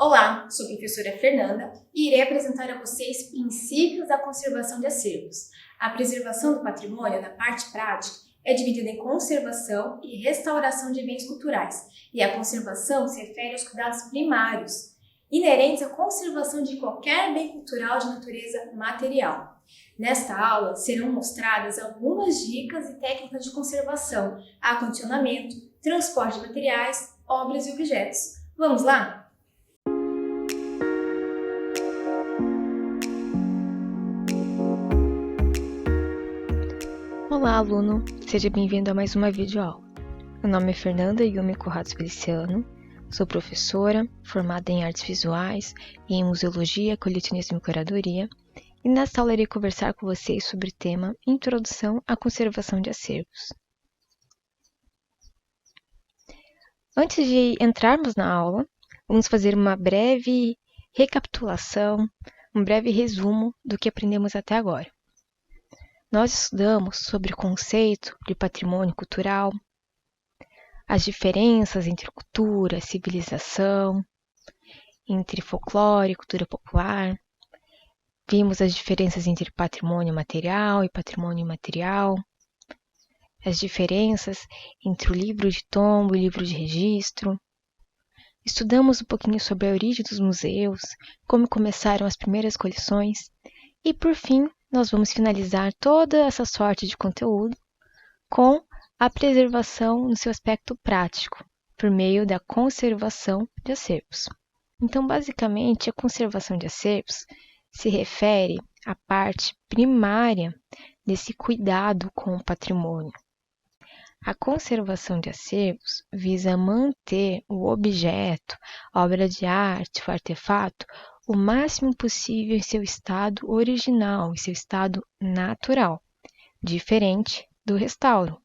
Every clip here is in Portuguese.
Olá, sou a professora Fernanda e irei apresentar a vocês princípios da conservação de acervos. A preservação do patrimônio, na parte prática, é dividida em conservação e restauração de bens culturais, e a conservação se refere aos cuidados primários, inerentes à conservação de qualquer bem cultural de natureza material. Nesta aula serão mostradas algumas dicas e técnicas de conservação, acondicionamento, transporte de materiais, obras e objetos. Vamos lá? Olá, aluno! Seja bem-vindo a mais uma videoaula. Meu nome é Fernanda Yumi Corrados Feliciano, sou professora, formada em artes visuais e em museologia, colecionismo e curadoria, e nesta aula irei conversar com vocês sobre o tema Introdução à Conservação de Acervos. Antes de entrarmos na aula, vamos fazer uma breve recapitulação, um breve resumo do que aprendemos até agora. Nós estudamos sobre o conceito de patrimônio cultural, as diferenças entre cultura, civilização, entre folclore e cultura popular. Vimos as diferenças entre patrimônio material e patrimônio imaterial, as diferenças entre o livro de tombo e o livro de registro. Estudamos um pouquinho sobre a origem dos museus, como começaram as primeiras coleções e, por fim, nós vamos finalizar toda essa sorte de conteúdo com a preservação no seu aspecto prático, por meio da conservação de acervos. Então, basicamente, a conservação de acervos se refere à parte primária desse cuidado com o patrimônio. A conservação de acervos visa manter o objeto, a obra de arte, o artefato, o máximo possível em seu estado original, em seu estado natural, diferente do restauro,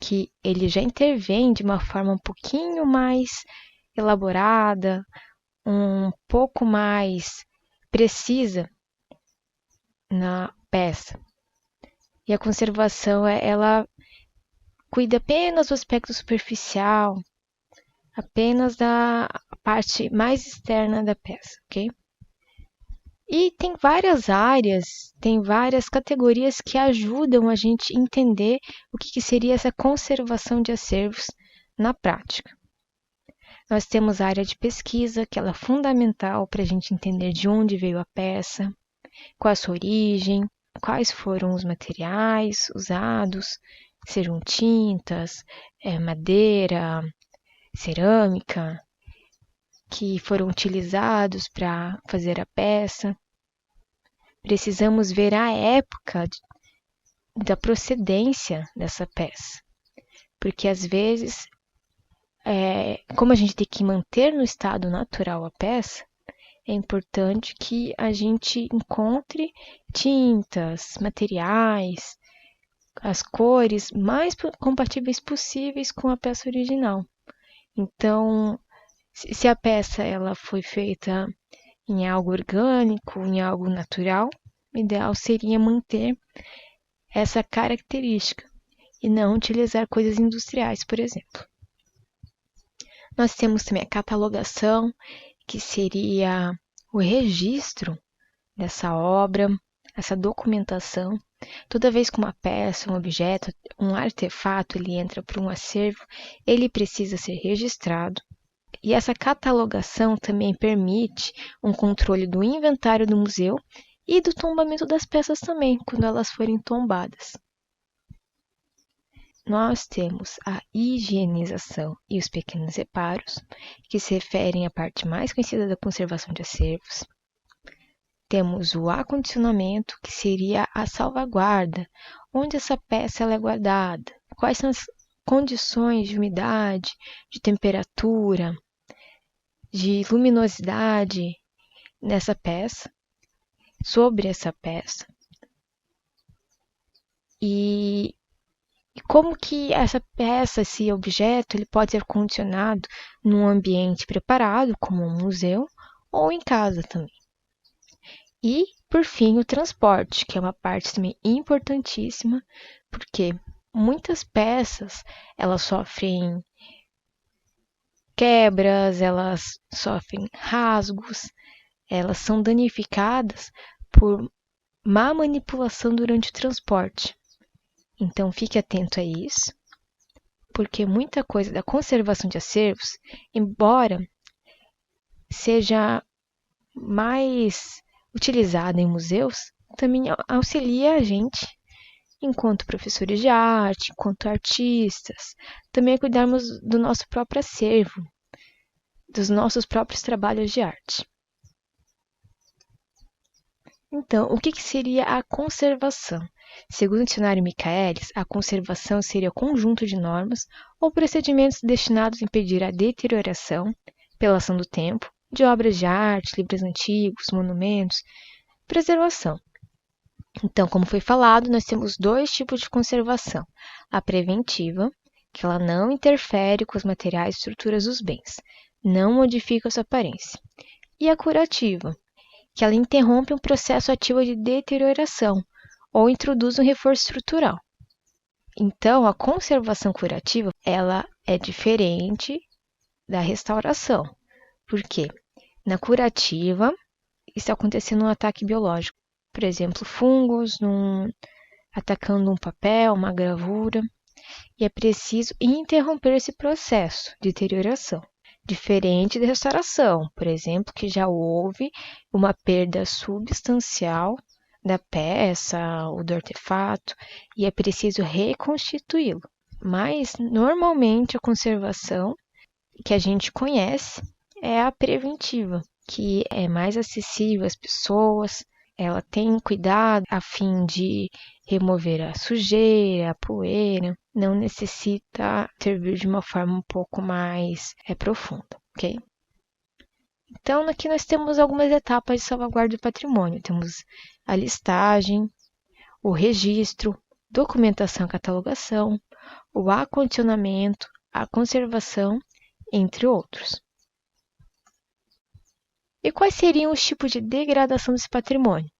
que ele já intervém de uma forma um pouquinho mais elaborada, um pouco mais precisa na peça. E a conservação, ela cuida apenas do aspecto superficial, apenas da parte mais externa da peça, ok? E tem várias áreas, tem várias categorias que ajudam a gente a entender o que seria essa conservação de acervos na prática. Nós temos a área de pesquisa, que ela é fundamental para a gente entender de onde veio a peça, qual a sua origem, quais foram os materiais usados, sejam tintas, madeira, cerâmica, que foram utilizados para fazer a peça. Precisamos ver a época da procedência dessa peça, porque às vezes, como a gente tem que manter no estado natural a peça, é importante que a gente encontre tintas, materiais, as cores mais compatíveis possíveis com a peça original. Então, se a peça ela foi feita em algo orgânico, em algo natural, o ideal seria manter essa característica e não utilizar coisas industriais, por exemplo. Nós temos também a catalogação, que seria o registro dessa obra, essa documentação. Toda vez que uma peça, um objeto, um artefato, ele entra para um acervo, ele precisa ser registrado. E essa catalogação também permite um controle do inventário do museu e do tombamento das peças também, quando elas forem tombadas. Nós temos a higienização e os pequenos reparos, que se referem à parte mais conhecida da conservação de acervos. Temos o acondicionamento, que seria a salvaguarda, onde essa peça ela é guardada, quais são as condições de umidade, de temperatura, de luminosidade nessa peça, sobre essa peça. E como que essa peça, esse objeto, ele pode ser condicionado num ambiente preparado, como um museu, ou em casa também. E, por fim, o transporte, que é uma parte também importantíssima, porque muitas peças elas sofrem quebras, elas sofrem rasgos, elas são danificadas por má manipulação durante o transporte. Então fique atento a isso, porque muita coisa da conservação de acervos, embora seja mais utilizada em museus, também auxilia a gente, enquanto professores de arte, enquanto artistas, também a cuidarmos do nosso próprio acervo, dos nossos próprios trabalhos de arte. Então, o que seria a conservação? Segundo o dicionário Michaelis, a conservação seria o conjunto de normas ou procedimentos destinados a impedir a deterioração, pela ação do tempo, de obras de arte, livros antigos, monumentos, preservação. Então, como foi falado, nós temos dois tipos de conservação. A preventiva, que ela não interfere com os materiais e estruturas dos bens, não modifica sua aparência. E a curativa, que ela interrompe um processo ativo de deterioração ou introduz um reforço estrutural. Então, a conservação curativa, ela é diferente da restauração. Por quê? Na curativa, está acontecendo um ataque biológico. Por exemplo, fungos atacando um papel, uma gravura. E é preciso interromper esse processo de deterioração. Diferente da restauração, por exemplo, que já houve uma perda substancial da peça ou do artefato e é preciso reconstituí-lo. Mas, normalmente, a conservação que a gente conhece é a preventiva, que é mais acessível às pessoas, ela tem cuidado a fim de remover a sujeira, a poeira, não necessita servir de uma forma um pouco mais profunda, ok? Então, aqui nós temos algumas etapas de salvaguarda do patrimônio. Temos a listagem, o registro, documentação e catalogação, o acondicionamento, a conservação, entre outros. E quais seriam os tipos de degradação desse patrimônio?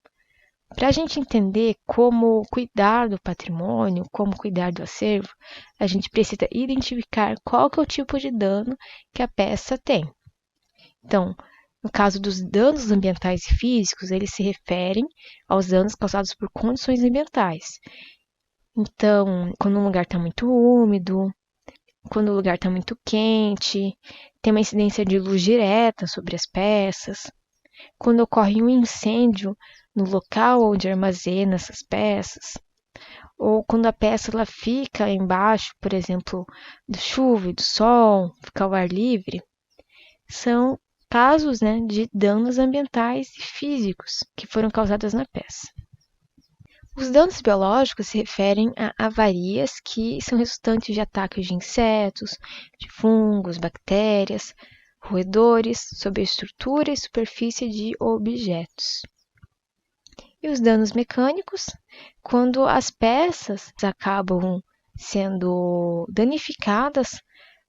Para a gente entender como cuidar do patrimônio, como cuidar do acervo, a gente precisa identificar qual que é o tipo de dano que a peça tem. Então, no caso dos danos ambientais e físicos, eles se referem aos danos causados por condições ambientais. Então, quando um lugar está muito úmido, quando o lugar está muito quente, tem uma incidência de luz direta sobre as peças, quando ocorre um incêndio no local onde armazena essas peças, ou quando a peça ela fica embaixo, por exemplo, da chuva e do sol, fica ao ar livre, são casos, né, de danos ambientais e físicos que foram causados na peça. Os danos biológicos se referem a avarias que são resultantes de ataques de insetos, de fungos, bactérias, roedores sobre a estrutura e superfície de objetos. E os danos mecânicos, quando as peças acabam sendo danificadas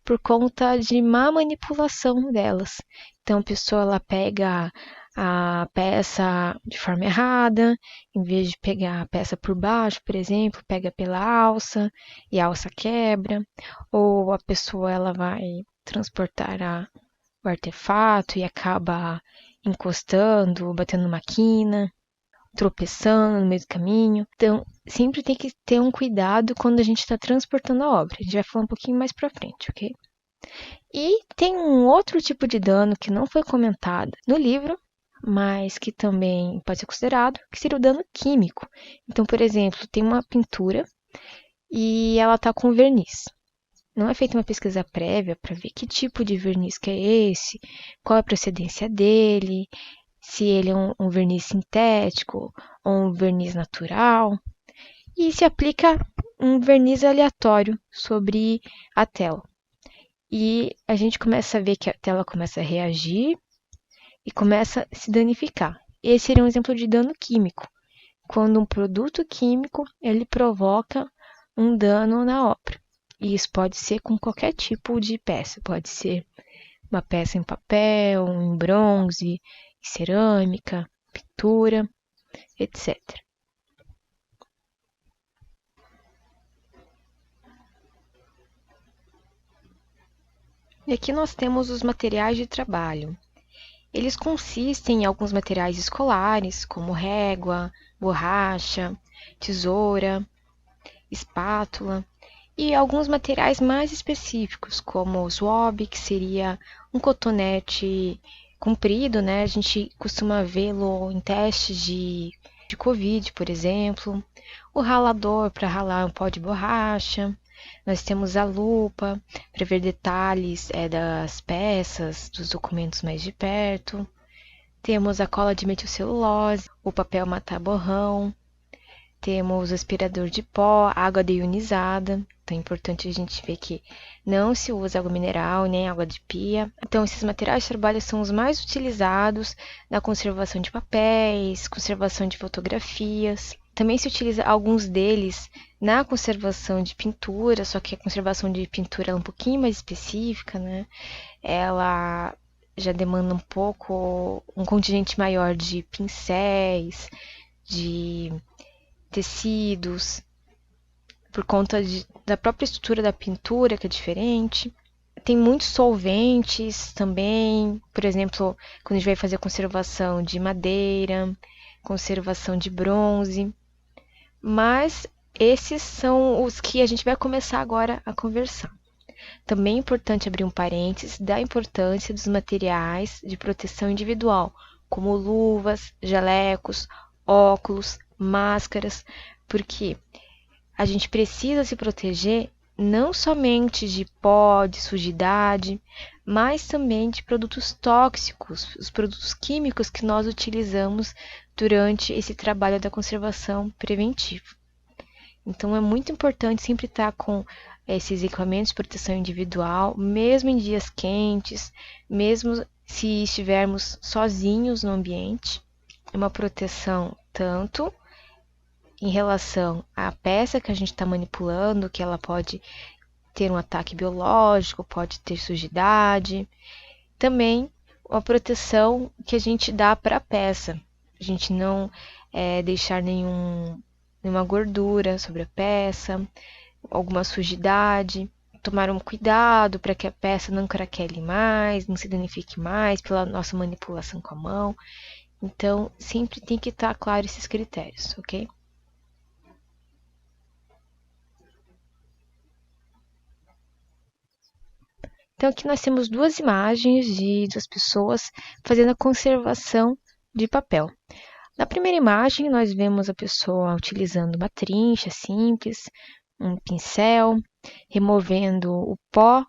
por conta de má manipulação delas. Então, a pessoa ela pega a peça de forma errada, em vez de pegar a peça por baixo, por exemplo, pega pela alça e a alça quebra, ou a pessoa ela vai transportar o artefato e acaba encostando, batendo numa quina, tropeçando no meio do caminho. Então, sempre tem que ter um cuidado quando a gente está transportando a obra. A gente vai falar um pouquinho mais para frente, ok? E tem um outro tipo de dano que não foi comentado no livro, mas que também pode ser considerado, que seria o dano químico. Então, por exemplo, tem uma pintura e ela está com verniz. Não é feita uma pesquisa prévia para ver que tipo de verniz que é esse, qual é a procedência dele, se ele é um verniz sintético ou um verniz natural. E se aplica um verniz aleatório sobre a tela. E a gente começa a ver que a tela começa a reagir e começa a se danificar. Esse seria um exemplo de dano químico, quando um produto químico ele provoca um dano na obra. E isso pode ser com qualquer tipo de peça, pode ser uma peça em papel, em bronze, em cerâmica, pintura, etc. E aqui nós temos os materiais de trabalho. Eles consistem em alguns materiais escolares, como régua, borracha, tesoura, espátula, e alguns materiais mais específicos, como o swab, que seria um cotonete comprido, né? A gente costuma vê-lo em testes de Covid, por exemplo. O ralador para ralar um pó de borracha. Nós temos a lupa para ver detalhes das peças, dos documentos mais de perto. Temos a cola de metilcelulose, o papel mata-borrão. Temos o aspirador de pó, água deionizada. Então é importante a gente ver que não se usa água mineral nem água de pia. Então esses materiais de trabalho são os mais utilizados na conservação de papéis, conservação de fotografias. Também se utiliza alguns deles na conservação de pintura, só que a conservação de pintura é um pouquinho mais específica, né? Ela já demanda um contingente maior de pincéis, de tecidos, por conta da própria estrutura da pintura, que é diferente. Tem muitos solventes também, por exemplo, quando a gente vai fazer conservação de madeira, conservação de bronze. Mas esses são os que a gente vai começar agora a conversar. Também é importante abrir um parênteses da importância dos materiais de proteção individual, como luvas, jalecos, óculos, máscaras, porque a gente precisa se proteger não somente de pó, de sujidade, mas também de produtos tóxicos, os produtos químicos que nós utilizamos durante esse trabalho da conservação preventiva. Então é muito importante sempre estar com esses equipamentos de proteção individual, mesmo em dias quentes, mesmo se estivermos sozinhos no ambiente. É uma proteção tanto em relação à peça que a gente está manipulando, que ela pode ter um ataque biológico, pode ter sujidade. Também uma proteção que a gente dá para a peça. A gente não deixar nenhuma gordura sobre a peça, alguma sujidade. Tomar um cuidado para que a peça não craquele mais, não se danifique mais pela nossa manipulação com a mão. Então, sempre tem que estar claro esses critérios, ok? Então, aqui nós temos duas imagens de duas pessoas fazendo a conservação de papel. Na primeira imagem, nós vemos a pessoa utilizando uma trincha simples, um pincel, removendo o pó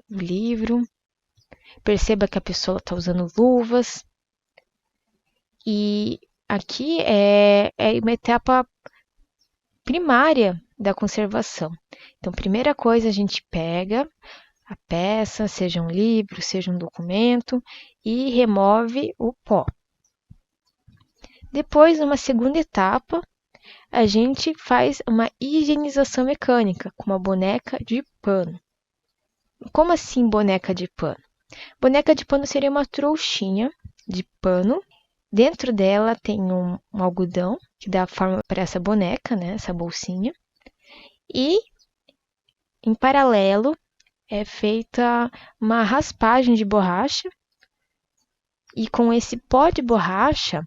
do livro. Perceba que a pessoa está usando luvas. E aqui é uma etapa primária da conservação. Então, primeira coisa, a gente pega a peça, seja um livro, seja um documento, e remove o pó. Depois, numa segunda etapa, a gente faz uma higienização mecânica com uma boneca de pano. Como assim boneca de pano? Boneca de pano seria uma trouxinha de pano. Dentro dela tem um algodão que dá forma para essa boneca, né, essa bolsinha. E, em paralelo, é feita uma raspagem de borracha e com esse pó de borracha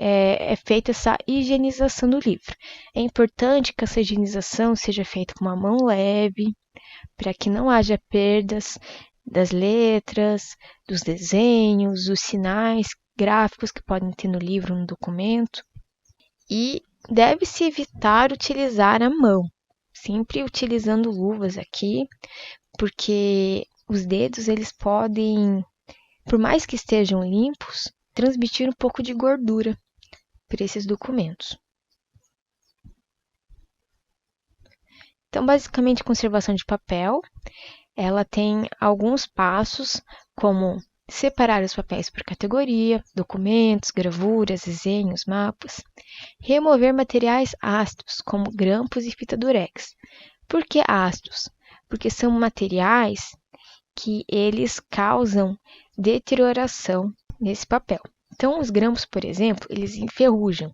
é feita essa higienização do livro. É importante que essa higienização seja feita com uma mão leve, para que não haja perdas das letras, dos desenhos, dos sinais gráficos que podem ter no livro, no documento. E deve-se evitar utilizar a mão, sempre utilizando luvas aqui, porque os dedos eles podem, por mais que estejam limpos, transmitir um pouco de gordura para esses documentos. Então, basicamente, conservação de papel, ela tem alguns passos, como separar os papéis por categoria, documentos, gravuras, desenhos, mapas, remover materiais ácidos, como grampos e fita durex. Por que ácidos? Porque são materiais que eles causam deterioração nesse papel. Então, os grampos, por exemplo, eles enferrujam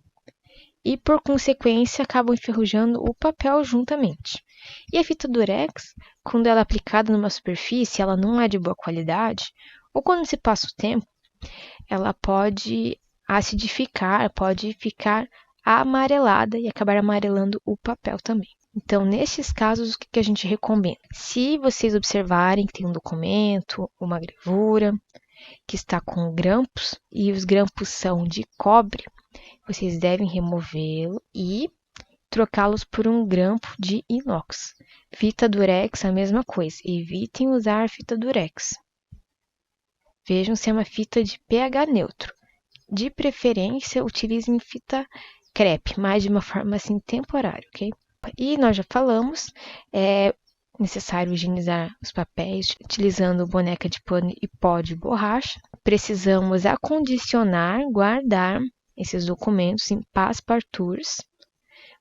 e, por consequência, acabam enferrujando o papel juntamente. E a fita durex, quando ela é aplicada numa superfície, ela não é de boa qualidade, ou quando se passa o tempo, ela pode acidificar, pode ficar amarelada e acabar amarelando o papel também. Então, nesses casos, o que a gente recomenda? Se vocês observarem que tem um documento, uma gravura, que está com grampos, e os grampos são de cobre, vocês devem removê-lo e trocá-los por um grampo de inox. Fita durex, a mesma coisa. Evitem usar fita durex. Vejam se é uma fita de pH neutro. De preferência, utilizem fita crepe, mas de uma forma assim temporária, ok? E nós já falamos, é necessário higienizar os papéis utilizando boneca de pano e pó de borracha. Precisamos acondicionar, guardar esses documentos em passepartouts.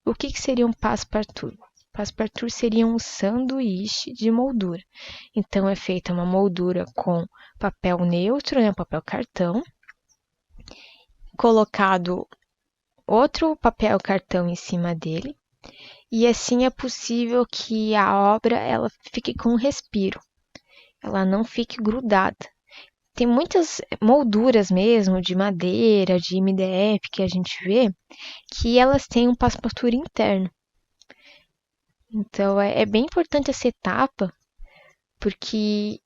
O que seria um passepartout? Passepartout seria um sanduíche de moldura. Então, é feita uma moldura com papel neutro, né, papel cartão, colocado outro papel cartão em cima dele, e assim é possível que a obra ela fique com um respiro, ela não fique grudada. Tem muitas molduras mesmo, de madeira, de MDF, que a gente vê, que elas têm um passepartout interno. Então, é bem importante essa etapa, porque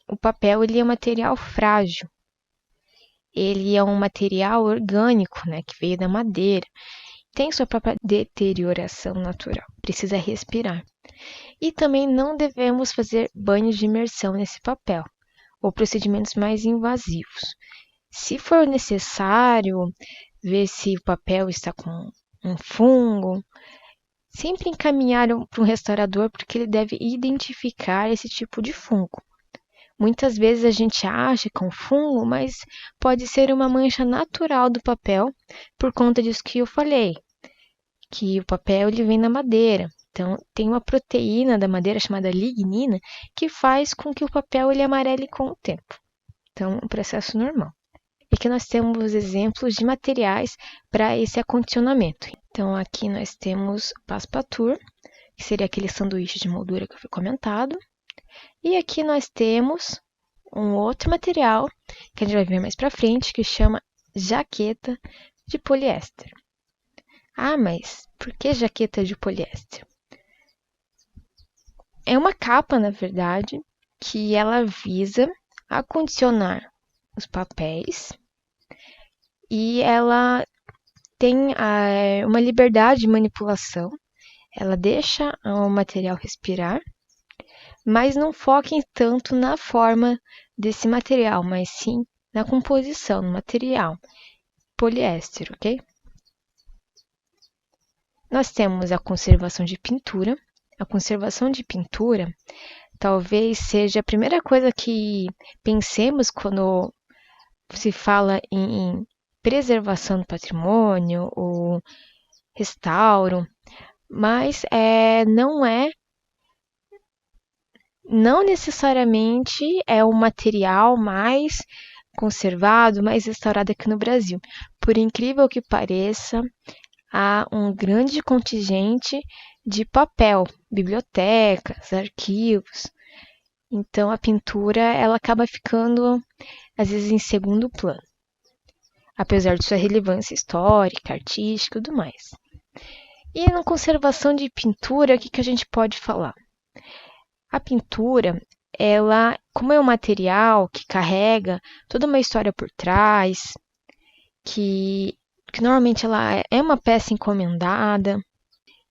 o papel ele é um material frágil. Ele é um material orgânico, né, que veio da madeira. Tem sua própria deterioração natural, precisa respirar. E também não devemos fazer banhos de imersão nesse papel, ou procedimentos mais invasivos. Se for necessário ver se o papel está com um fungo, sempre encaminhar para um restaurador, porque ele deve identificar esse tipo de fungo. Muitas vezes a gente acha que é um fungo, mas pode ser uma mancha natural do papel, por conta disso que eu falei, que o papel ele vem da madeira. Então, tem uma proteína da madeira chamada lignina que faz com que o papel ele amarele com o tempo. Então, é um processo normal. E aqui nós temos exemplos de materiais para esse acondicionamento. Então, aqui nós temos o passepartout, que seria aquele sanduíche de moldura que eu fui comentado. E aqui nós temos um outro material, que a gente vai ver mais para frente, que chama jaqueta de poliéster. Ah, mas por que jaqueta de poliéster? É uma capa, na verdade, que ela visa acondicionar os papéis e ela tem uma liberdade de manipulação. Ela deixa o material respirar, mas não foquem tanto na forma desse material, mas sim na composição, no material, poliéster, ok? Nós temos a conservação de pintura. A conservação de pintura talvez seja a primeira coisa que pensemos quando se fala em preservação do patrimônio ou restauro, mas não necessariamente é o material mais conservado, mais restaurado aqui no Brasil. Por incrível que pareça, há um grande contingente de papel, bibliotecas, arquivos. Então a pintura ela acaba ficando às vezes em segundo plano, apesar de sua relevância histórica, artística e tudo mais. E na conservação de pintura, o que a gente pode falar? A pintura, ela, como é um material que carrega toda uma história por trás, que normalmente ela é uma peça encomendada,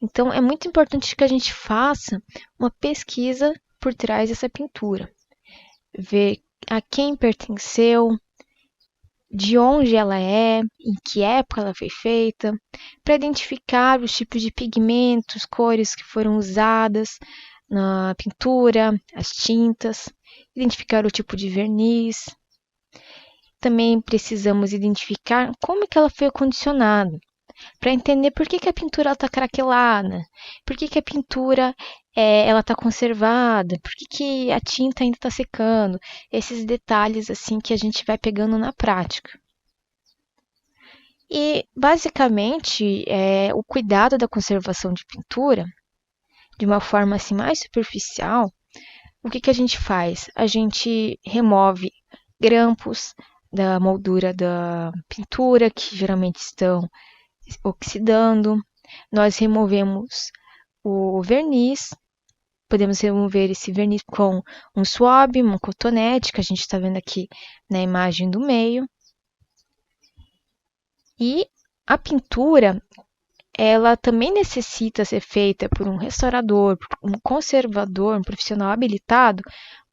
então é muito importante que a gente faça uma pesquisa por trás dessa pintura, ver a quem pertenceu, de onde ela é, em que época ela foi feita, para identificar os tipos de pigmentos, cores que foram usadas na pintura, as tintas, identificar o tipo de verniz. Também precisamos identificar como que ela foi acondicionada, para entender por que a pintura está craquelada, por que a pintura ela está conservada, por que a tinta ainda está secando, esses detalhes assim que a gente vai pegando na prática. E basicamente o cuidado da conservação de pintura de uma forma assim mais superficial, o que a gente faz? A gente remove grampos da moldura da pintura, que geralmente estão oxidando. Nós removemos o verniz. Podemos remover esse verniz com um swab, um cotonete, que a gente está vendo aqui na imagem do meio. E a pintura, ela também necessita ser feita por um restaurador, um conservador, um profissional habilitado.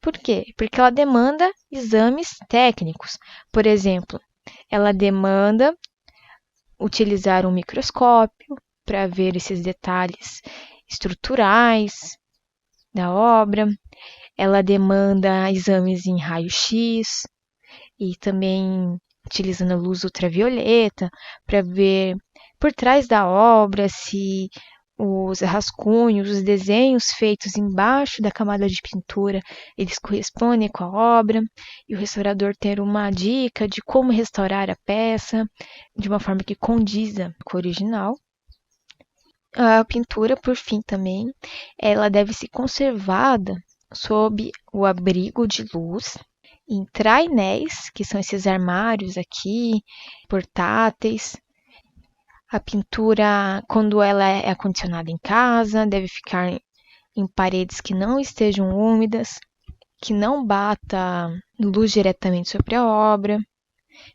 Por quê? Porque ela demanda exames técnicos. Por exemplo, ela demanda utilizar um microscópio para ver esses detalhes estruturais da obra. Ela demanda exames em raio-x e também utilizando a luz ultravioleta para ver por trás da obra se os rascunhos, os desenhos feitos embaixo da camada de pintura, eles correspondem com a obra, e o restaurador ter uma dica de como restaurar a peça de uma forma que condiza com o original. A pintura, por fim, também, ela deve ser conservada sob o abrigo de luz em trainéis, que são esses armários aqui, portáteis. A pintura, quando ela é acondicionada em casa, deve ficar em paredes que não estejam úmidas, que não bata luz diretamente sobre a obra.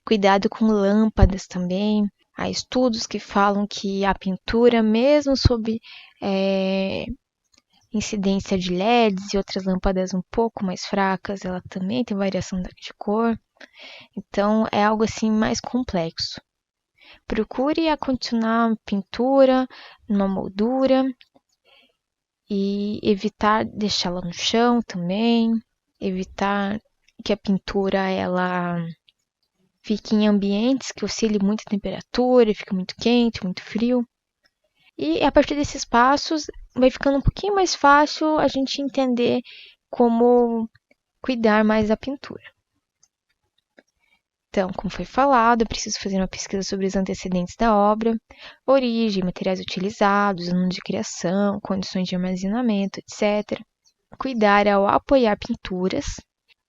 Cuidado com lâmpadas também. Há estudos que falam que a pintura, mesmo sob incidência de LEDs e outras lâmpadas um pouco mais fracas, ela também tem variação de cor. Então, é algo assim mais complexo. Procure acondicionar a pintura numa moldura e evitar deixá-la no chão também, evitar que a pintura ela fique em ambientes que oscile muito a temperatura, fica muito quente, muito frio. E a partir desses passos vai ficando um pouquinho mais fácil a gente entender como cuidar mais da pintura. Então, como foi falado, é preciso fazer uma pesquisa sobre os antecedentes da obra, origem, materiais utilizados, ano de criação, condições de armazenamento, etc. Cuidar ao apoiar pinturas.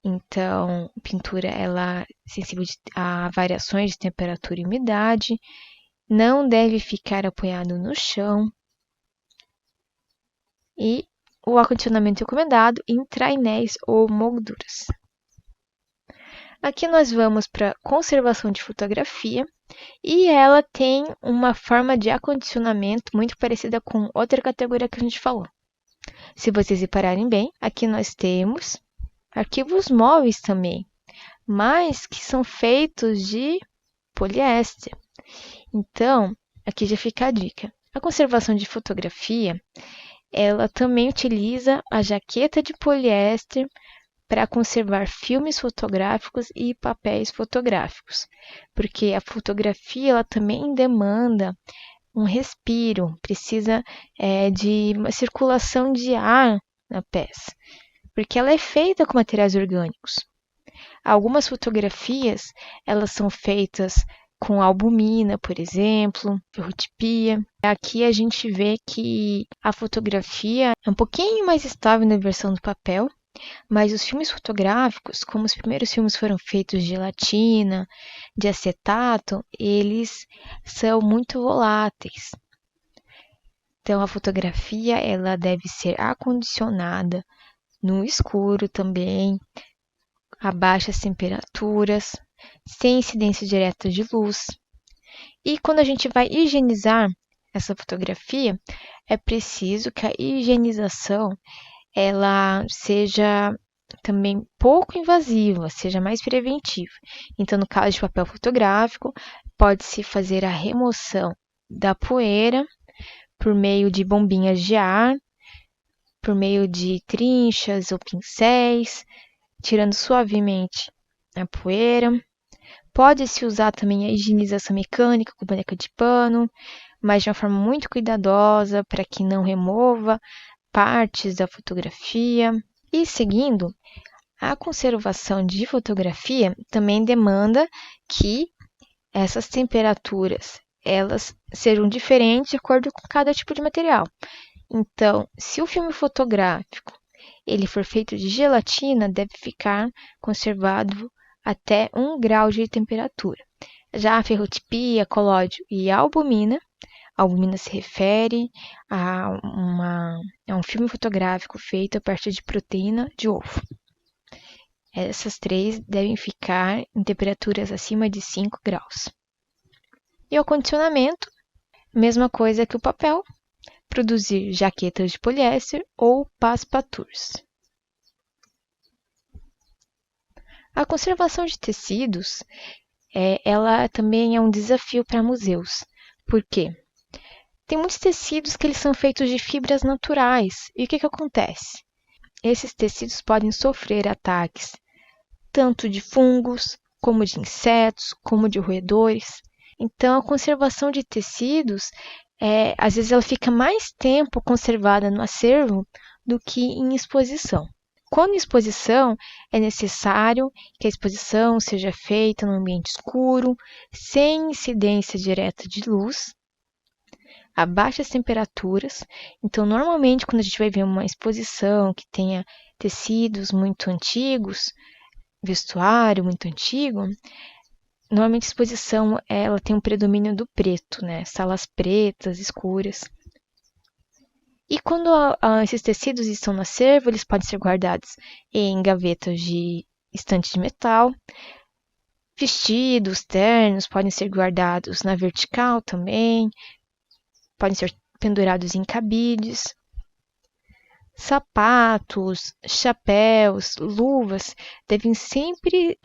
Então, pintura ela é sensível a variações de temperatura e umidade, não deve ficar apoiado no chão. E o acondicionamento recomendado em trainéis ou molduras. Aqui nós vamos para conservação de fotografia e ela tem uma forma de acondicionamento muito parecida com outra categoria que a gente falou. Se vocês repararem bem, aqui nós temos arquivos móveis também, mas que são feitos de poliéster. Então, aqui já fica a dica. A conservação de fotografia, ela também utiliza a jaqueta de poliéster para conservar filmes fotográficos e papéis fotográficos, porque a fotografia ela também demanda um respiro, precisa de uma circulação de ar na peça, porque ela é feita com materiais orgânicos. Algumas fotografias elas são feitas com albumina, por exemplo, ferrotipia. Aqui a gente vê que a fotografia é um pouquinho mais estável na versão do papel, mas os filmes fotográficos, como os primeiros filmes foram feitos de gelatina, de acetato, eles são muito voláteis. Então a fotografia ela deve ser acondicionada no escuro também, a baixas temperaturas, sem incidência direta de luz. E quando a gente vai higienizar essa fotografia, é preciso que a higienização ela seja também pouco invasiva, seja mais preventiva. Então, no caso de papel fotográfico, pode-se fazer a remoção da poeira por meio de bombinhas de ar, por meio de trinchas ou pincéis, tirando suavemente a poeira. Pode-se usar também a higienização mecânica com boneca de pano, mas de uma forma muito cuidadosa para que não remova partes da fotografia. E seguindo, a conservação de fotografia também demanda que essas temperaturas elas sejam diferentes de acordo com cada tipo de material. Então, se o filme fotográfico ele for feito de gelatina, deve ficar conservado até 1 grau de temperatura. Já a ferrotipia, colóide e a albumina se refere a um filme fotográfico feito a partir de proteína de ovo. Essas três devem ficar em temperaturas acima de 5 graus. E o condicionamento, mesma coisa que o papel, produzir jaquetas de poliéster ou passe-partout. A conservação de tecidos, ela também é um desafio para museus. Por quê? Tem muitos tecidos que eles são feitos de fibras naturais. E o que acontece? Esses tecidos podem sofrer ataques tanto de fungos, como de insetos, como de roedores. Então, a conservação de tecidos, às vezes ela fica mais tempo conservada no acervo do que em exposição. Quando em exposição, é necessário que a exposição seja feita num ambiente escuro, sem incidência direta de luz, a baixas temperaturas. Então, normalmente, quando a gente vai ver uma exposição que tenha tecidos muito antigos, vestuário muito antigo, normalmente a exposição ela tem um predomínio do preto, né? Salas pretas, escuras. E quando esses tecidos estão no acervo, eles podem ser guardados em gavetas de estante de metal. Vestidos, ternos podem ser guardados na vertical também. Podem ser pendurados em cabides. Sapatos, chapéus, luvas devem sempre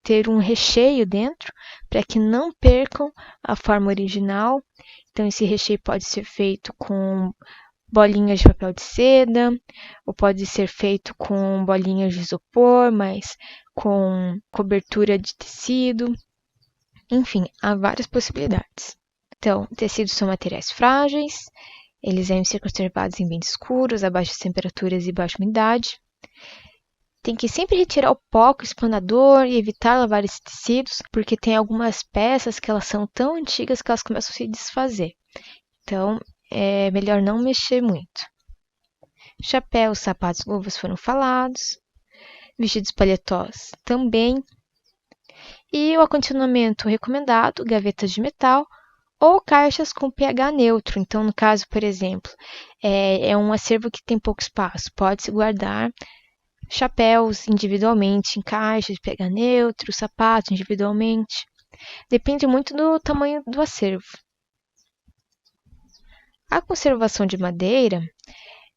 ter um recheio dentro para que não percam a forma original. Então, esse recheio pode ser feito com bolinhas de papel de seda, ou pode ser feito com bolinhas de isopor, mas com cobertura de tecido. Enfim, há várias possibilidades. Então, tecidos são materiais frágeis, eles devem ser conservados em ambientes escuros, a baixas temperaturas e baixa umidade. Tem que sempre retirar o pó com o espanador e evitar lavar esses tecidos, porque tem algumas peças que elas são tão antigas que elas começam a se desfazer. Então, é melhor não mexer muito. Chapéus, sapatos, luvas foram falados. Vestidos paletós também. E o acondicionamento recomendado, gavetas de metal ou caixas com pH neutro. Então, no caso, por exemplo, é um acervo que tem pouco espaço. Pode-se guardar chapéus individualmente em caixas de pH neutro, sapatos individualmente. Depende muito do tamanho do acervo. A conservação de madeira,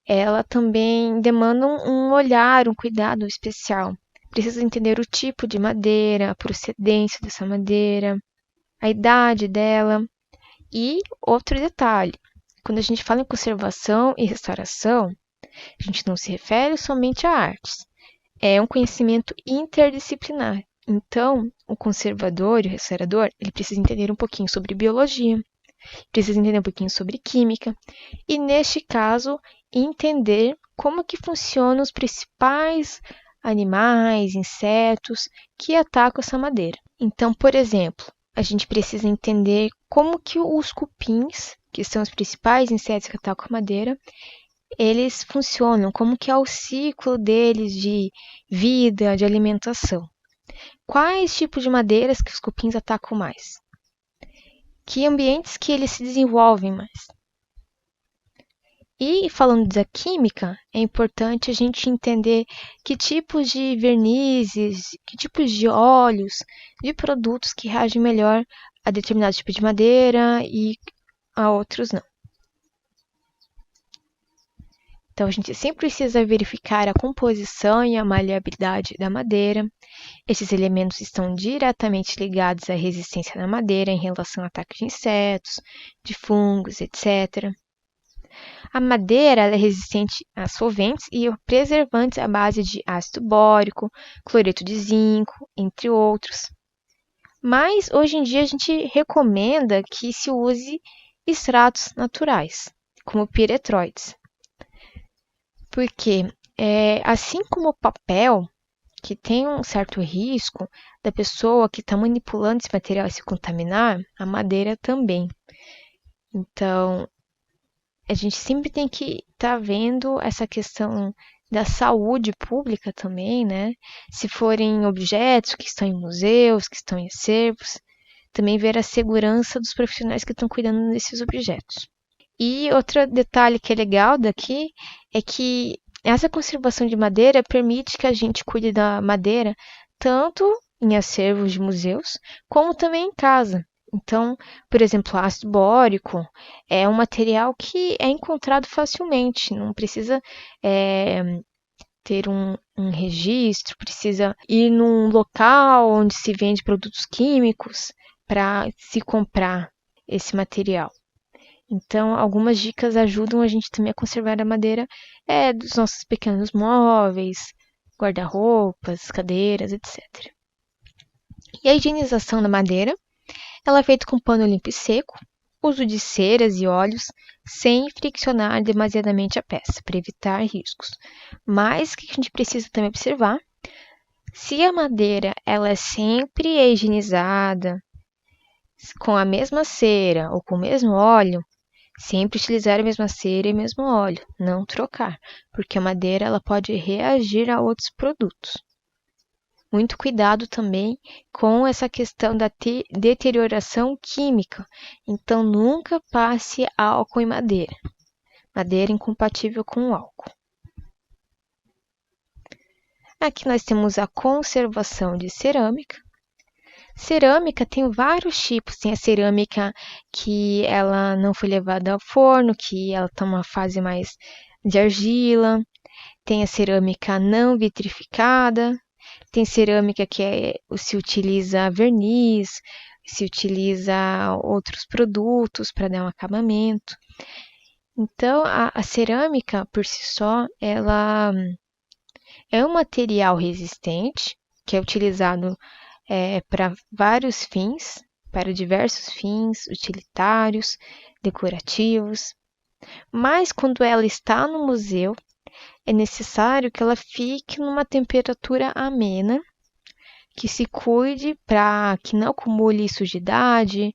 ela também demanda um olhar, um cuidado especial. Precisa entender o tipo de madeira, a procedência dessa madeira, a idade dela. E outro detalhe, quando a gente fala em conservação e restauração, a gente não se refere somente a artes. É um conhecimento interdisciplinar. Então, o conservador e o restaurador, ele precisa entender um pouquinho sobre biologia, precisa entender um pouquinho sobre química e, neste caso, entender como que funcionam os principais animais, insetos que atacam essa madeira. Então, por exemplo, a gente precisa entender como que os cupins, que são os principais insetos que atacam a madeira, eles funcionam, como que é o ciclo deles de vida, de alimentação. Quais tipos de madeiras que os cupins atacam mais? Que ambientes que eles se desenvolvem mais? E falando da química, é importante a gente entender que tipos de vernizes, que tipos de óleos, de produtos que reagem melhor a determinado tipo de madeira e a outros não. Então, a gente sempre precisa verificar a composição e a maleabilidade da madeira. Esses elementos estão diretamente ligados à resistência da madeira em relação a ataques de insetos, de fungos, etc. A madeira é resistente a solventes e preservantes à base de ácido bórico, cloreto de zinco, entre outros. Mas, hoje em dia, a gente recomenda que se use extratos naturais, como piretróides. Porque, assim como o papel, que tem um certo risco da pessoa que está manipulando esse material se contaminar, a madeira também. Então, a gente sempre tem que estar vendo essa questão da saúde pública também, né? Se forem objetos que estão em museus, que estão em acervos, também ver a segurança dos profissionais que estão cuidando desses objetos. E outro detalhe que é legal daqui é que essa conservação de madeira permite que a gente cuide da madeira tanto em acervos de museus, como também em casa. Então, por exemplo, o ácido bórico é um material que é encontrado facilmente, não precisa ter um registro, precisa ir num local onde se vende produtos químicos para se comprar esse material. Então, algumas dicas ajudam a gente também a conservar a madeira dos nossos pequenos móveis, guarda-roupas, cadeiras, etc. E a higienização da madeira, ela é feita com pano limpo e seco, uso de ceras e óleos, sem friccionar demasiadamente a peça, para evitar riscos. Mas o que a gente precisa também observar, se a madeira ela é sempre higienizada, com a mesma cera ou com o mesmo óleo, sempre utilizar a mesma cera e o mesmo óleo, não trocar, porque a madeira ela pode reagir a outros produtos. Muito cuidado também com essa questão da deterioração química. Então, nunca passe álcool em madeira. Madeira incompatível com álcool. Aqui nós temos a conservação de cerâmica. Cerâmica tem vários tipos. Tem a cerâmica que ela não foi levada ao forno, que ela está numa fase mais de argila. Tem a cerâmica não vitrificada. Tem cerâmica que se utiliza verniz, se utiliza outros produtos para dar um acabamento. Então, a cerâmica, por si só, ela é um material resistente, que é utilizado para vários fins, para diversos fins utilitários, decorativos. Mas quando ela está no museu, é necessário que ela fique numa temperatura amena, que se cuide para que não acumule sujidade,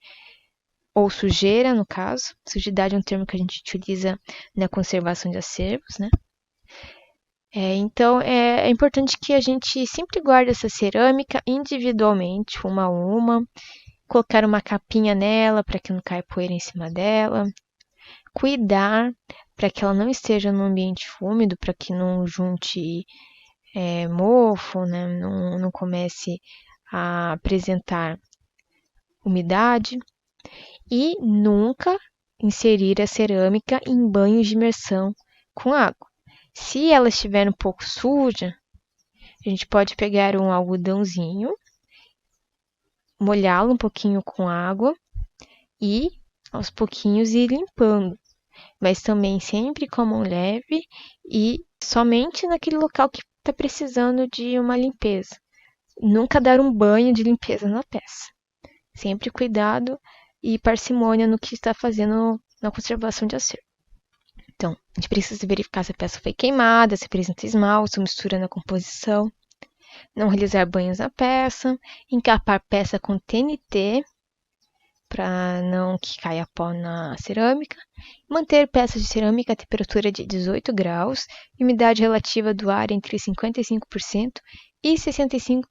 ou sujeira, no caso. Sujidade é um termo que a gente utiliza na conservação de acervos, né? Então, é importante que a gente sempre guarde essa cerâmica individualmente, uma a uma, colocar uma capinha nela para que não caia poeira em cima dela, cuidar para que ela não esteja no ambiente úmido, para que não junte mofo, né? Não comece a apresentar umidade, e nunca inserir a cerâmica em banhos de imersão com água. Se ela estiver um pouco suja, a gente pode pegar um algodãozinho, molhá-lo um pouquinho com água e aos pouquinhos ir limpando, mas também sempre com a mão leve e somente naquele local que está precisando de uma limpeza. Nunca dar um banho de limpeza na peça. Sempre cuidado e parcimônia no que está fazendo na conservação de acervo. Então, a gente precisa verificar se a peça foi queimada, se apresenta esmalte, mistura na composição. Não realizar banhos na peça, encapar peça com TNT para não que caia pó na cerâmica. Manter peças de cerâmica a temperatura de 18 graus e umidade relativa do ar entre 55% e 65%.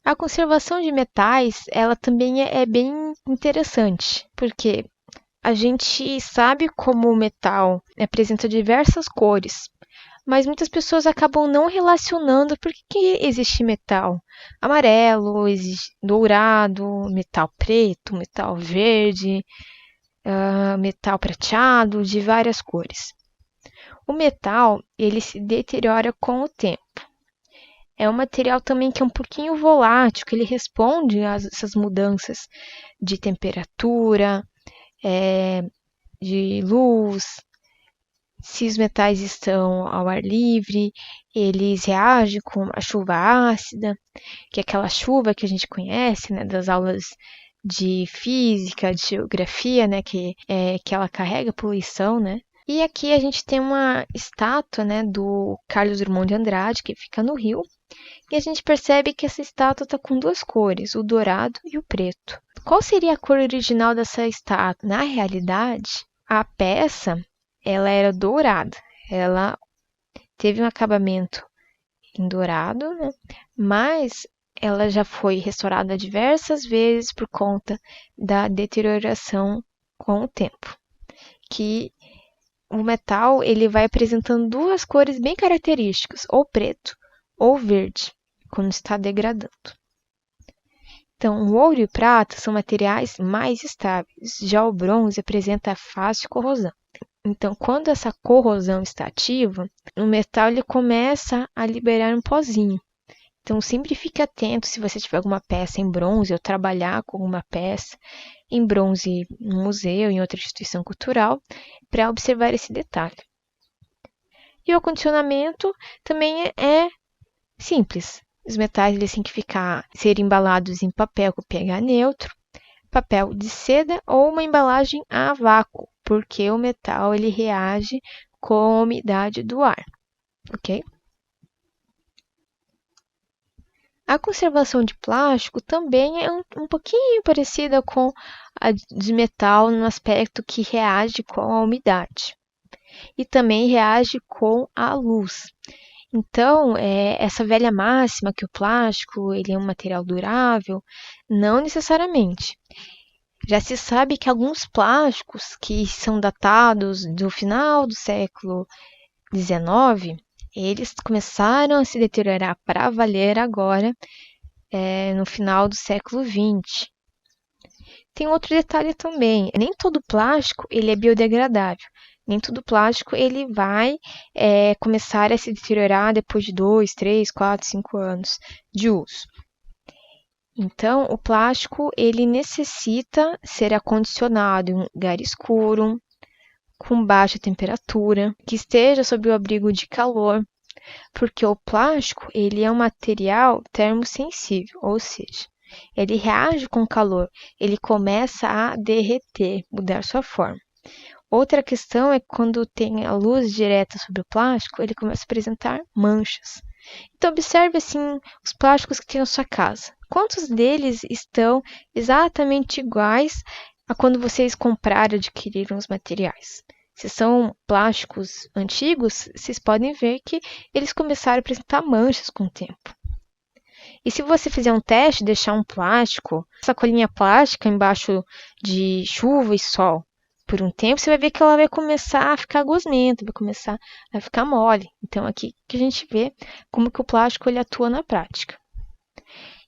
A conservação de metais, ela também é bem interessante, porque a gente sabe como o metal apresenta diversas cores, mas muitas pessoas acabam não relacionando por que existe metal amarelo, existe dourado, metal preto, metal verde, metal prateado, de várias cores. O metal, ele se deteriora com o tempo. É um material também que é um pouquinho volátil, que ele responde a essas mudanças de temperatura, de luz. Se os metais estão ao ar livre, eles reagem com a chuva ácida, que é aquela chuva que a gente conhece, né, das aulas de física, de geografia, né, que ela carrega poluição, né? E aqui a gente tem uma estátua, né, do Carlos Drummond de Andrade, que fica no Rio, e a gente percebe que essa estátua está com duas cores, o dourado e o preto. Qual seria a cor original dessa estátua? Na realidade, a peça ela era dourada. Ela teve um acabamento em dourado, né? Mas ela já foi restaurada diversas vezes por conta da deterioração com o tempo. Que o metal ele vai apresentando duas cores bem características, ou preto ou verde, quando está degradando. Então, o ouro e o prata são materiais mais estáveis, já o bronze apresenta fácil corrosão. Então, quando essa corrosão está ativa, o metal ele começa a liberar um pozinho. Então, sempre fique atento se você tiver alguma peça em bronze ou trabalhar com alguma peça em bronze no museu, em outra instituição cultural, para observar esse detalhe. E o acondicionamento também é simples. Os metais eles têm que ser embalados em papel com pH neutro, papel de seda ou uma embalagem a vácuo, porque o metal ele reage com a umidade do ar, ok? A conservação de plástico também é um pouquinho parecida com a de metal no aspecto que reage com a umidade e também reage com a luz. Então, essa velha máxima que o plástico ele é um material durável, não necessariamente. Já se sabe que alguns plásticos que são datados do final do século XIX, eles começaram a se deteriorar para valer agora, no final do século XX. Tem outro detalhe também, nem todo plástico ele é biodegradável. Nem todo plástico ele vai começar a se deteriorar depois de 2, 3, 4, 5 anos de uso. Então, o plástico ele necessita ser acondicionado em um lugar escuro, com baixa temperatura, que esteja sob o abrigo de calor, porque o plástico ele é um material termosensível, ou seja, ele reage com calor, ele começa a derreter, mudar sua forma. Outra questão é que quando tem a luz direta sobre o plástico, ele começa a apresentar manchas. Então observe assim os plásticos que tem na sua casa. Quantos deles estão exatamente iguais a quando vocês compraram e adquiriram os materiais? Se são plásticos antigos, vocês podem ver que eles começaram a apresentar manchas com o tempo. E se você fizer um teste, deixar um plástico, sacolinha plástica embaixo de chuva e sol por um tempo, você vai ver que ela vai começar a ficar gosmenta, vai começar a ficar mole. Então aqui que a gente vê como que o plástico ele atua na prática.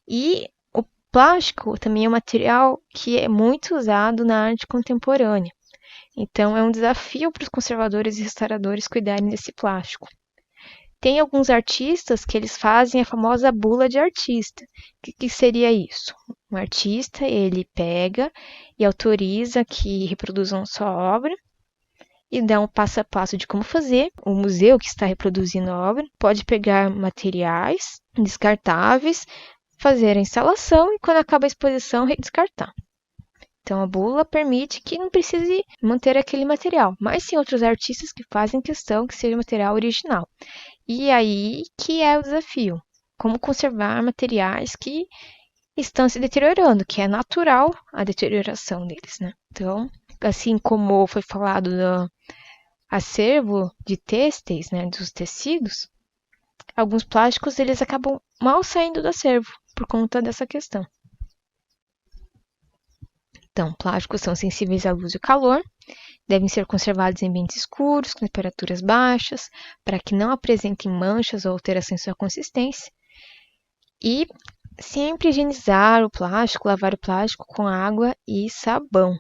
E o plástico também é um material que é muito usado na arte contemporânea. Então é um desafio para os conservadores e restauradores cuidarem desse plástico. Tem alguns artistas que eles fazem a famosa bula de artista. O que seria isso? Um artista, ele pega e autoriza que reproduzam sua obra e dá um passo a passo de como fazer. O museu que está reproduzindo a obra pode pegar materiais descartáveis, fazer a instalação e quando acaba a exposição, redescartar. Então a bula permite que não precise manter aquele material, mas sim outros artistas que fazem questão que seja material original. E aí que é o desafio. Como conservar materiais que estão se deteriorando, que é natural a deterioração deles, né? Então, assim como foi falado do acervo de têxteis, né, dos tecidos, alguns plásticos eles acabam mal saindo do acervo por conta dessa questão. Então, plásticos são sensíveis à luz e ao calor, devem ser conservados em ambientes escuros, com temperaturas baixas, para que não apresentem manchas ou alterações em sua consistência. E sempre higienizar o plástico, lavar o plástico com água e sabão.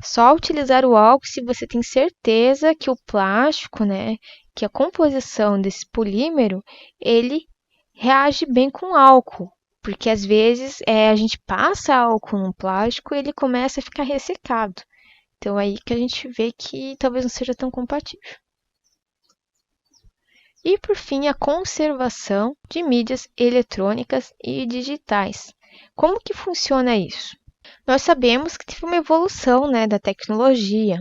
Só utilizar o álcool se você tem certeza que o plástico, né, que a composição desse polímero, ele reage bem com álcool. Porque às vezes a gente passa álcool no plástico e ele começa a ficar ressecado. Então aí que a gente vê que talvez não seja tão compatível. E por fim, a conservação de mídias eletrônicas e digitais. Como que funciona isso? Nós sabemos que teve uma evolução, né, da tecnologia,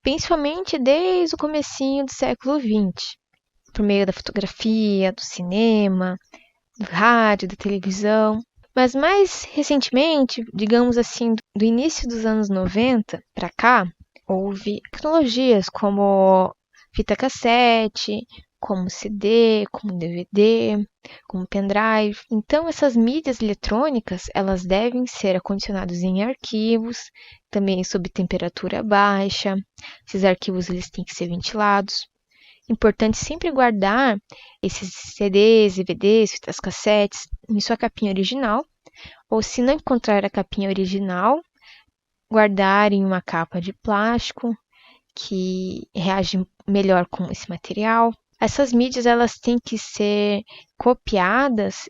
principalmente desde o comecinho do século XX, por meio da fotografia, do cinema, do rádio, da televisão. Mas mais recentemente, digamos assim, do início dos anos 90 para cá, houve tecnologias como fita cassete, como CD, como DVD, como pendrive. Então, essas mídias eletrônicas, elas devem ser acondicionadas em arquivos, também sob temperatura baixa. Esses arquivos eles têm que ser ventilados. Importante sempre guardar esses CDs, DVDs, fitas cassetes em sua capinha original, ou se não encontrar a capinha original, guardar em uma capa de plástico que reage melhor com esse material. Essas mídias elas têm que ser copiadas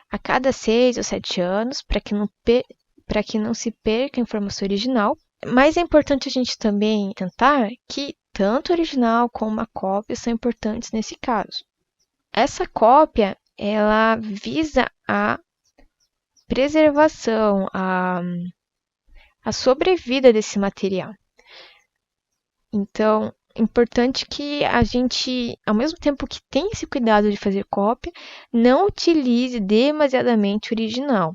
a cada 6 ou 7 anos para que não se perca a informação original. Mas é importante a gente também tentar que tanto o original como a cópia são importantes nesse caso. Essa cópia ela visa a preservação, a sobrevida desse material. Então, é importante que a gente, ao mesmo tempo que tem esse cuidado de fazer cópia, não utilize demasiadamente o original,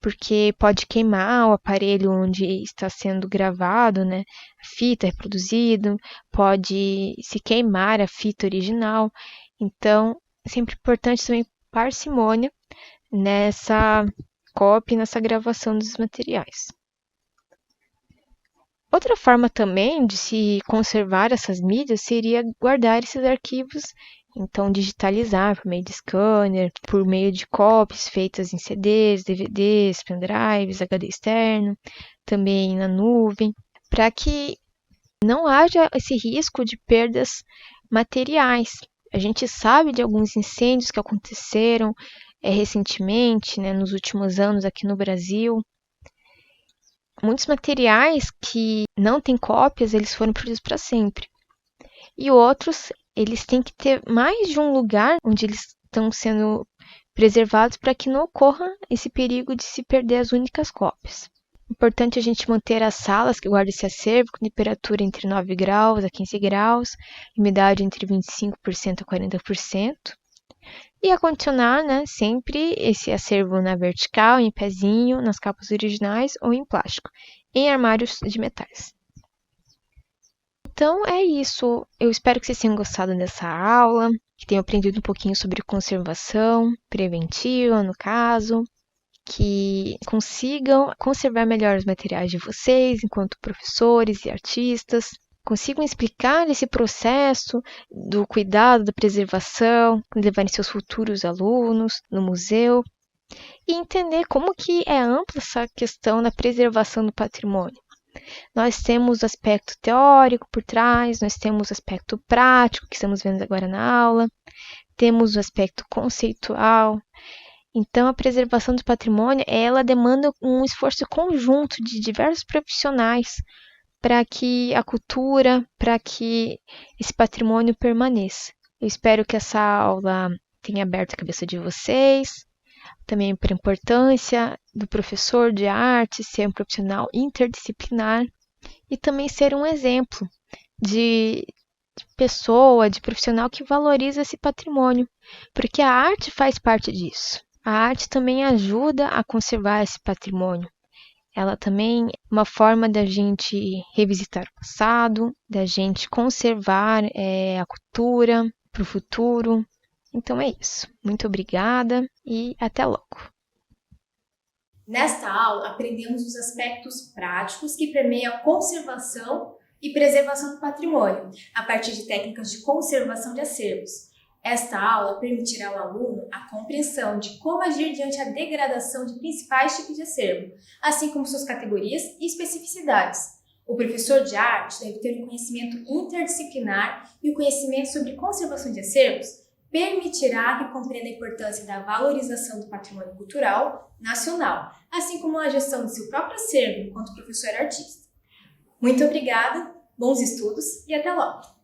porque pode queimar o aparelho onde está sendo gravado, né? A fita reproduzida, pode se queimar a fita original. Então, é sempre importante também parcimônia nessa cópia e nessa gravação dos materiais. Outra forma também de se conservar essas mídias seria guardar esses arquivos, então digitalizar por meio de scanner, por meio de cópias feitas em CDs, DVDs, pendrives, HD externo, também na nuvem, para que não haja esse risco de perdas materiais. A gente sabe de alguns incêndios que aconteceram recentemente, né, nos últimos anos aqui no Brasil. Muitos materiais que não têm cópias, eles foram perdidos para sempre. E outros, eles têm que ter mais de um lugar onde eles estão sendo preservados para que não ocorra esse perigo de se perder as únicas cópias. Importante a gente manter as salas que guardam esse acervo com temperatura entre 9 graus a 15 graus, umidade entre 25% a 40%. E acondicionar, né, sempre esse acervo na vertical, em pezinho, nas capas originais ou em plástico, em armários de metais. Então é isso. Eu espero que vocês tenham gostado dessa aula, que tenham aprendido um pouquinho sobre conservação preventiva, no caso, que consigam conservar melhor os materiais de vocês enquanto professores e artistas, consigam explicar esse processo do cuidado, da preservação, levarem seus futuros alunos no museu e entender como que é ampla essa questão da preservação do patrimônio. Nós temos o aspecto teórico por trás, nós temos o aspecto prático, que estamos vendo agora na aula, temos o aspecto conceitual. Então, a preservação do patrimônio, ela demanda um esforço conjunto de diversos profissionais para que a cultura, para que esse patrimônio permaneça. Eu espero que essa aula tenha aberto a cabeça de vocês, também para a importância do professor de arte ser um profissional interdisciplinar e também ser um exemplo de pessoa, de profissional que valoriza esse patrimônio, porque a arte faz parte disso. A arte também ajuda a conservar esse patrimônio. Ela também é uma forma da gente revisitar o passado, da gente conservar a cultura para o futuro. Então é isso. Muito obrigada e até logo. Nesta aula, aprendemos os aspectos práticos que permeiam a conservação e preservação do patrimônio, a partir de técnicas de conservação de acervos. Esta aula permitirá ao aluno a compreensão de como agir diante da degradação de principais tipos de acervo, assim como suas categorias e especificidades. O professor de arte deve ter um conhecimento interdisciplinar e o conhecimento sobre conservação de acervos permitirá que compreenda a importância da valorização do patrimônio cultural nacional, assim como a gestão do seu próprio acervo enquanto professor artista. Muito obrigada, bons estudos e até logo!